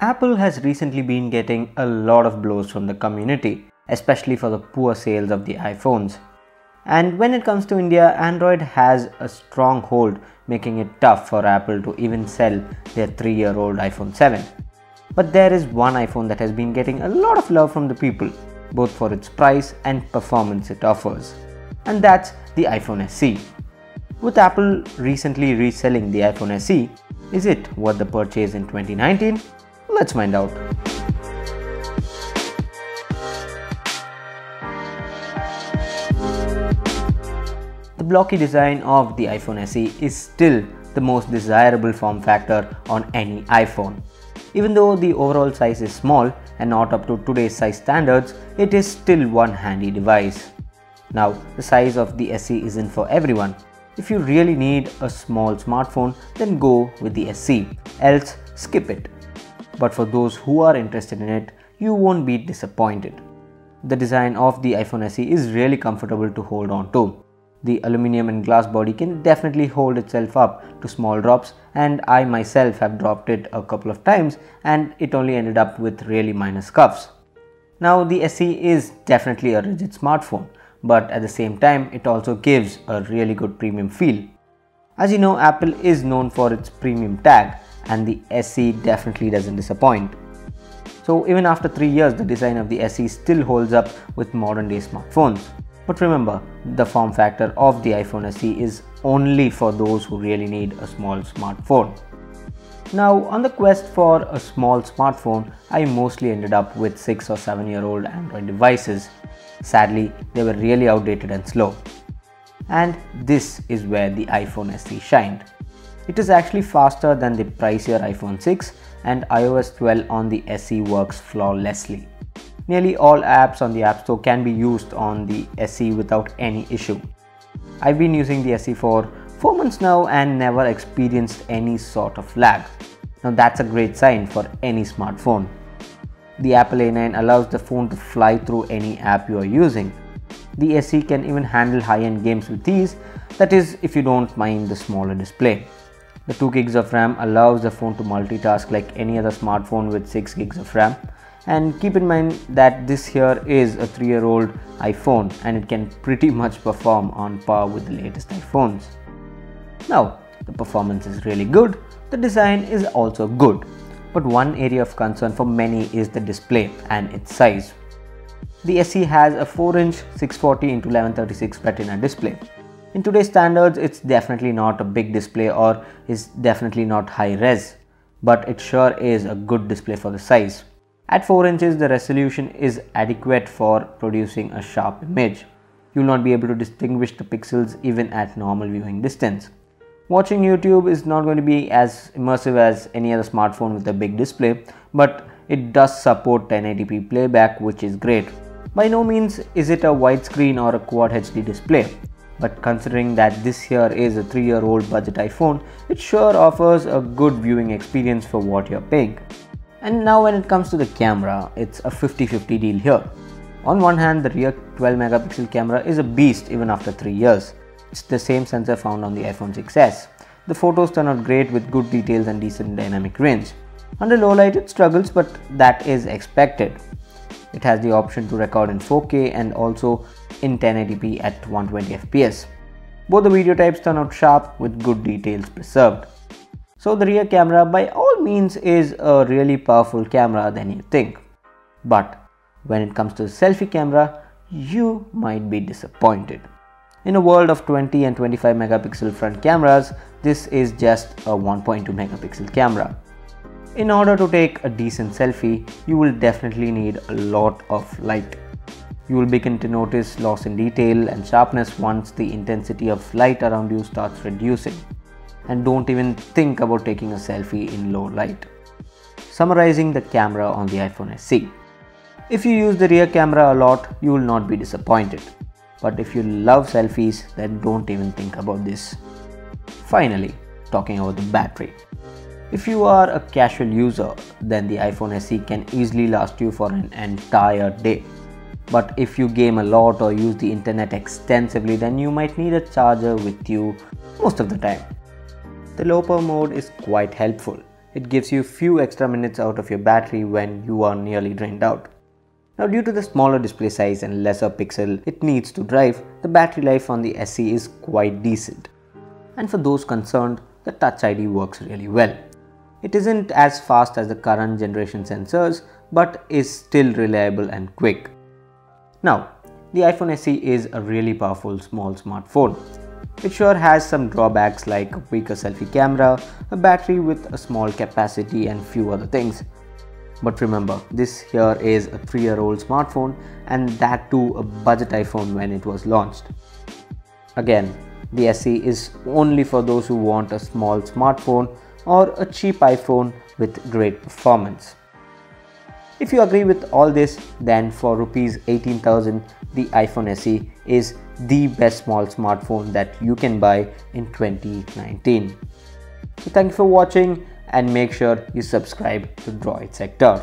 Apple has recently been getting a lot of blows from the community, especially for the poor sales of the iPhones. And when it comes to India, Android has a strong hold, making it tough for Apple to even sell their 3-year-old iPhone 7. But there is one iPhone that has been getting a lot of love from the people, both for its price and performance it offers. And that's the iPhone SE. With Apple recently reselling the iPhone SE, is it worth the purchase in 2019? Let's find out. The blocky design of the iPhone SE is still the most desirable form factor on any iPhone. Even though the overall size is small and not up to today's size standards, it is still one handy device. Now, the size of the SE isn't for everyone. If you really need a small smartphone, then go with the SE, else skip it. But for those who are interested in it, you won't be disappointed. The design of the iPhone SE is really comfortable to hold on to. The aluminum and glass body can definitely hold itself up to small drops, and I myself have dropped it a couple of times and it only ended up with really minor scuffs. Now, the SE is definitely a rigid smartphone, but at the same time it also gives a really good premium feel. As you know, Apple is known for its premium tag, and the SE definitely doesn't disappoint. So even after 3 years, the design of the SE still holds up with modern day smartphones. But remember, the form factor of the iPhone SE is only for those who really need a small smartphone. Now, on the quest for a small smartphone, I mostly ended up with 6 or 7-year-old Android devices. Sadly, they were really outdated and slow. And this is where the iPhone SE shined. It is actually faster than the pricier iPhone 6, and iOS 12 on the SE works flawlessly. Nearly all apps on the App Store can be used on the SE without any issue. I've been using the SE for 4 months now and never experienced any sort of lag. Now that's a great sign for any smartphone. The Apple A9 allows the phone to fly through any app you are using. The SE can even handle high-end games with ease, that is if you don't mind the smaller display. The 2 gigs of RAM allows the phone to multitask like any other smartphone with 6 gigs of RAM. And keep in mind that this here is a 3-year-old iPhone and it can pretty much perform on par with the latest iPhones. Now, the performance is really good, the design is also good. But one area of concern for many is the display and its size. The SE has a 4-inch 640x1136 Retina display. In today's standards, it's definitely not a big display or is definitely not high res, but it sure is a good display for the size. At 4 inches, the resolution is adequate for producing a sharp image. You will not be able to distinguish the pixels even at normal viewing distance. Watching YouTube is not going to be as immersive as any other smartphone with a big display, but it does support 1080p playback, which is great. By no means is it a widescreen or a Quad HD display. But considering that this here is a 3-year-old budget iPhone, it sure offers a good viewing experience for what you're paying. And now when it comes to the camera, it's a 50-50 deal here. On one hand, the rear 12 megapixel camera is a beast even after 3 years. It's the same sensor found on the iPhone 6s. The photos turn out great with good details and decent dynamic range. Under low light it struggles, but that is expected. It has the option to record in 4K and also in 1080p at 120 fps. Both the video types turn out sharp with good details preserved. So the rear camera by all means is a really powerful camera than you think. But when it comes to the selfie camera, you might be disappointed. In a world of 20 and 25 megapixel front cameras, this is just a 1.2 megapixel camera. In order to take a decent selfie, you will definitely need a lot of light. You will begin to notice loss in detail and sharpness once the intensity of light around you starts reducing. And don't even think about taking a selfie in low light. Summarizing the camera on the iPhone SE. If you use the rear camera a lot, you will not be disappointed. But if you love selfies, then don't even think about this. Finally, talking about the battery. If you are a casual user, then the iPhone SE can easily last you for an entire day. But if you game a lot or use the internet extensively, then you might need a charger with you most of the time. The low power mode is quite helpful. it gives you few extra minutes out of your battery when you are nearly drained out. Now, due to the smaller display size and lesser pixel it needs to drive, the battery life on the SE is quite decent. And for those concerned, the Touch ID works really well. It isn't as fast as the current generation sensors, but is still reliable and quick. Now, the iPhone SE is a really powerful small smartphone. It sure has some drawbacks like a weaker selfie camera, a battery with a small capacity and few other things. But remember, this here is a 3-year-old smartphone, and that too a budget iPhone when it was launched. Again, the SE is only for those who want a small smartphone or a cheap iPhone with great performance. If you agree with all this, then for Rs 18,000, the iPhone SE is the best small smartphone that you can buy in 2019. So thank you for watching, and make sure you subscribe to Droid Sector.